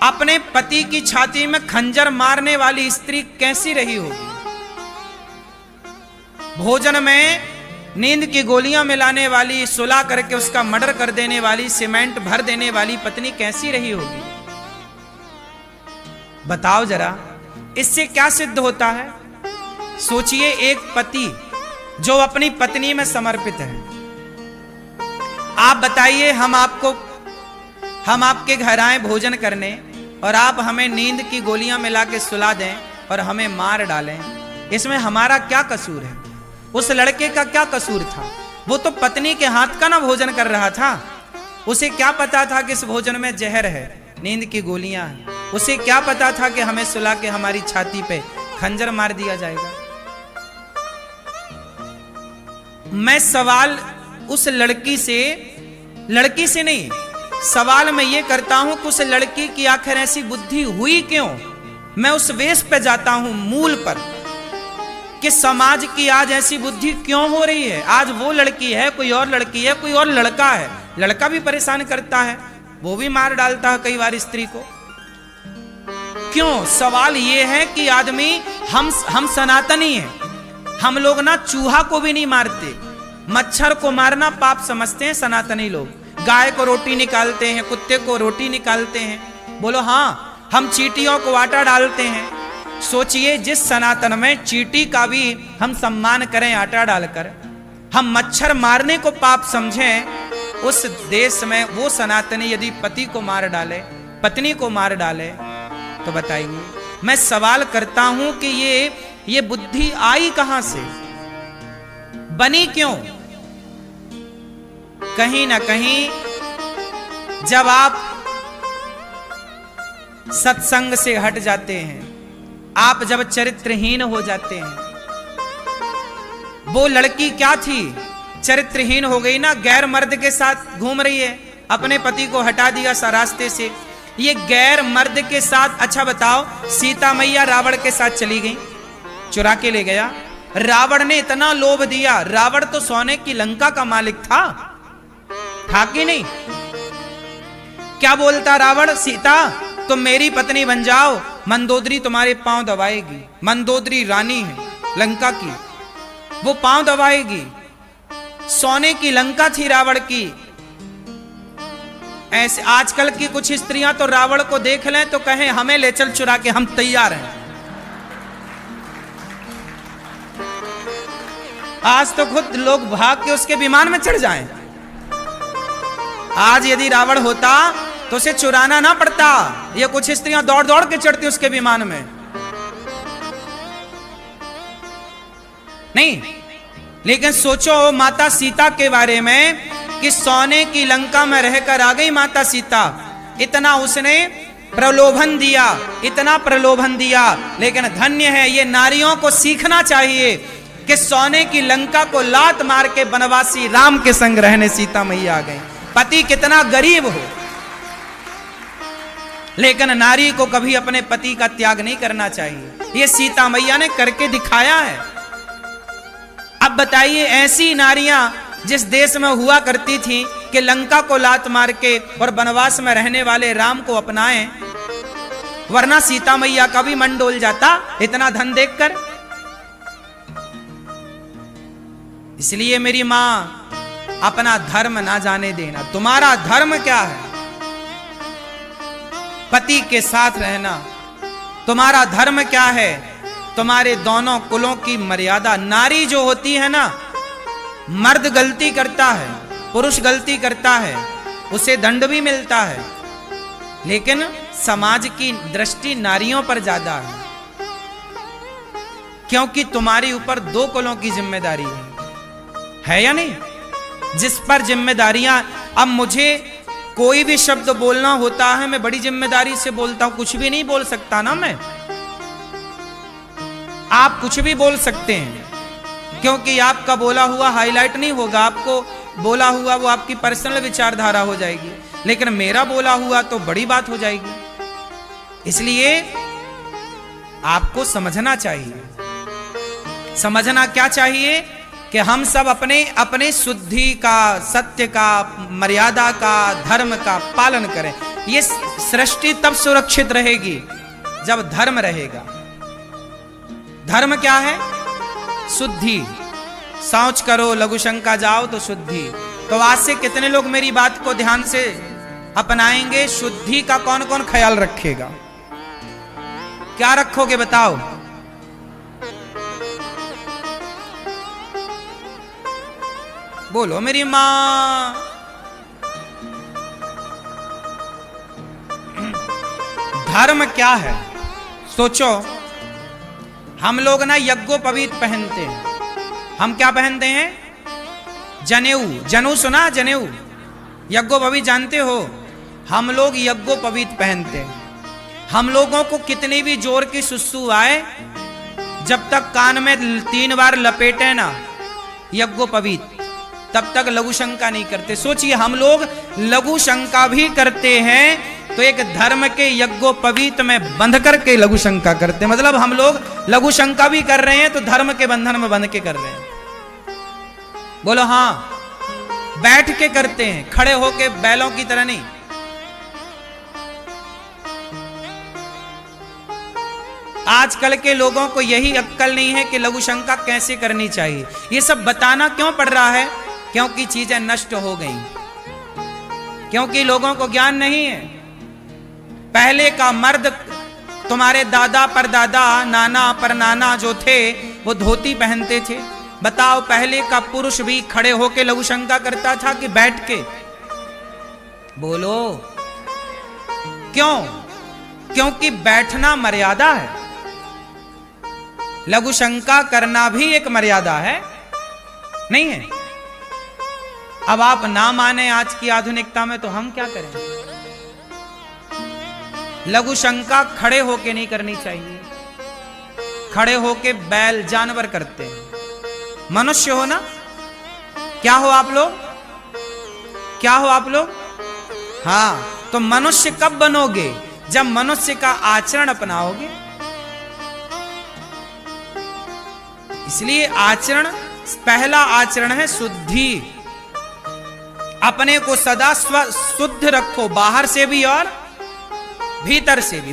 अपने पति की छाती में खंजर मारने वाली स्त्री कैसी रही होगी? भोजन में नींद की गोलियां मिलाने वाली, सुला करके उसका मर्डर कर देने वाली, सीमेंट भर देने वाली पत्नी कैसी रही होगी? बताओ जरा, इससे क्या सिद्ध होता है? सोचिए, एक पति जो अपनी पत्नी में समर्पित है। आप बताइए, हम आपके घर आए भोजन करने और आप हमें नींद की गोलियां मिला के सुला दें और हमें मार डालें, इसमें हमारा क्या कसूर है? उस लड़के का क्या कसूर था? वो तो पत्नी के हाथ का ना भोजन कर रहा था। उसे क्या पता था कि इस भोजन में जहर है, नींद की गोलियां हैं? उसे क्या पता था कि हमें सुला के हमारी छाती पे खंजर मार दिया जाएगा? मैं सवाल उस लड़की से नहीं, सवाल मैं ये करता हूं कि उस लड़की की आखिर ऐसी बुद्धि हुई क्यों? मैं उस वेश पे जाता हूं, मूल पर, कि समाज की आज ऐसी बुद्धि क्यों हो रही है? आज वो लड़की है, कोई और लड़की है, कोई और लड़का है, लड़का भी परेशान करता है, वो भी मार डालता है कई बार स्त्री को। क्यों? सवाल ये है कि आदमी, हम सनातनी हैं, हम लोग ना चूहा को भी नहीं मारते, मच्छर को मारना पाप समझते हैं सनातनी लोग। गाय को रोटी निकालते हैं, कुत्ते को रोटी निकालते हैं। बोलो हाँ, हम चींटियों को आटा डालते हैं। सोचिए, जिस सनातन में चींटी का भी हम सम्मान करें आटा डालकर, हम मच्छर मारने को पाप समझें, उस देश में वो सनातनी यदि पति को मार डाले, पत्नी को मार डाले, तो बताइए। मैं सवाल करता हूं कि ये बुद्धि आई कहां से, बनी क्यों? कहीं ना कहीं जब आप सत्संग से हट जाते हैं, आप जब चरित्रहीन हो जाते हैं। वो लड़की क्या थी? चरित्रहीन हो गई ना, गैर मर्द के साथ घूम रही है, अपने पति को हटा दिया रास्ते से। ये गैर मर्द के साथ, अच्छा बताओ, सीता मैया रावण के साथ चली गई, चुरा के ले गया। रावण ने इतना लोभ दिया, रावण तो सोने की लंका का मालिक था कि नहीं? क्या बोलता रावण? सीता तुम मेरी पत्नी बन जाओ, मंदोदरी तुम्हारे पांव दबाएगी। मंदोदरी रानी है लंका की, वो पांव दबाएगी। सोने की लंका थी रावण की। ऐसे आजकल की कुछ स्त्रियां तो रावण को देख लें तो कहें हमें ले चल चुरा के, हम तैयार हैं। आज तो खुद लोग भाग के उसके विमान में चढ़ जाएं। आज यदि रावण होता तो उसे चुराना ना पड़ता, ये कुछ स्त्रियां दौड़ दौड़ के चढ़ती उसके विमान में। नहीं, लेकिन सोचो माता सीता के बारे में कि सोने की लंका में रहकर आ गई माता सीता। इतना उसने प्रलोभन दिया, इतना प्रलोभन दिया। लेकिन धन्य है, ये नारियों को सीखना चाहिए कि सोने की लंका को लात मार के वनवासी राम के संग रहने सीता मैया आ गई। पति कितना गरीब हो, लेकिन नारी को कभी अपने पति का त्याग नहीं करना चाहिए। ये सीता मैया ने करके दिखाया है। अब बताइए, ऐसी नारियां जिस देश में हुआ करती थी कि लंका को लात मार के और वनवास में रहने वाले राम को अपनाएं, वरना सीता मैया का भी मन डोल जाता इतना धन देखकर। इसलिए मेरी मां, अपना धर्म ना जाने देना। तुम्हारा धर्म क्या है? पति के साथ रहना। तुम्हारा धर्म क्या है? तुम्हारे दोनों कुलों की मर्यादा। नारी जो होती है ना, मर्द गलती करता है, पुरुष गलती करता है, उसे दंड भी मिलता है, लेकिन समाज की दृष्टि नारियों पर ज्यादा है, क्योंकि तुम्हारे ऊपर दो कुलों की जिम्मेदारी है या नहीं? जिस पर जिम्मेदारियां, अब मुझे कोई भी शब्द बोलना होता है, मैं बड़ी जिम्मेदारी से बोलता हूं। कुछ भी नहीं बोल सकता ना मैं, आप कुछ भी बोल सकते हैं, क्योंकि आपका बोला हुआ हाईलाइट नहीं होगा, आपको बोला हुआ वो आपकी पर्सनल विचारधारा हो जाएगी, लेकिन मेरा बोला हुआ तो बड़ी बात हो जाएगी। इसलिए आपको समझना चाहिए। समझना क्या चाहिए कि हम सब अपने अपने शुद्धि का, सत्य का, मर्यादा का, धर्म का पालन करें। ये सृष्टि तब सुरक्षित रहेगी जब धर्म रहेगा। धर्म क्या है? शुद्धि। शौच करो, लघु शंका जाओ तो शुद्धि। तो आज से कितने लोग मेरी बात को ध्यान से अपनाएंगे? शुद्धि का कौन कौन ख्याल रखेगा? क्या रखोगे बताओ? बोलो मेरी मां। धर्म क्या है? सोचो, हम लोग ना यज्ञोपवीत पहनते हैं। हम क्या पहनते हैं? जनेऊ। जनेऊ सुना? जनेऊ। यज्ञोपवीत जानते हो? हम लोग यज्ञोपवीत पहनते हैं। हम लोगों को कितनी भी जोर की सुसु आए, जब तक कान में 3 बार लपेटे ना यज्ञोपवीत, तब तक लघु शंका नहीं करते। सोचिए, हम लोग लघु शंका भी करते हैं तो एक धर्म के यज्ञोपवीत में बंध करके लघु शंका करते हैं। मतलब हम लोग लघु शंका भी कर रहे हैं तो धर्म के बंधन में बंध के कर रहे हैं। बोलो हाँ। बैठ के करते हैं, खड़े होके बैलों की तरह नहीं। आजकल के लोगों को यही अक्कल नहीं है कि लघु शंका कैसे करनी चाहिए। ये सब बताना क्यों पड़ रहा है? क्योंकि चीजें नष्ट हो गई, क्योंकि लोगों को ज्ञान नहीं है। पहले का मर्द, तुम्हारे दादा परदादा, नाना परनाना जो थे, वो धोती पहनते थे। बताओ, पहले का पुरुष भी खड़े होके लघु शंका करता था कि बैठ के? बोलो क्यों? क्योंकि बैठना मर्यादा है। लघु शंका करना भी एक मर्यादा है, नहीं है? अब आप ना माने आज की आधुनिकता में, तो हम क्या करें? लघु शंका खड़े होके नहीं करनी चाहिए। खड़े होके बैल जानवर करते हैं। मनुष्य हो ना? क्या हो आप लोग? क्या हो आप लोग? हाँ, तो मनुष्य कब बनोगे? जब मनुष्य का आचरण अपनाओगे। इसलिए आचरण, पहला आचरण है शुद्धि। अपने को सदा शुद्ध रखो, बाहर से भी और भीतर से भी।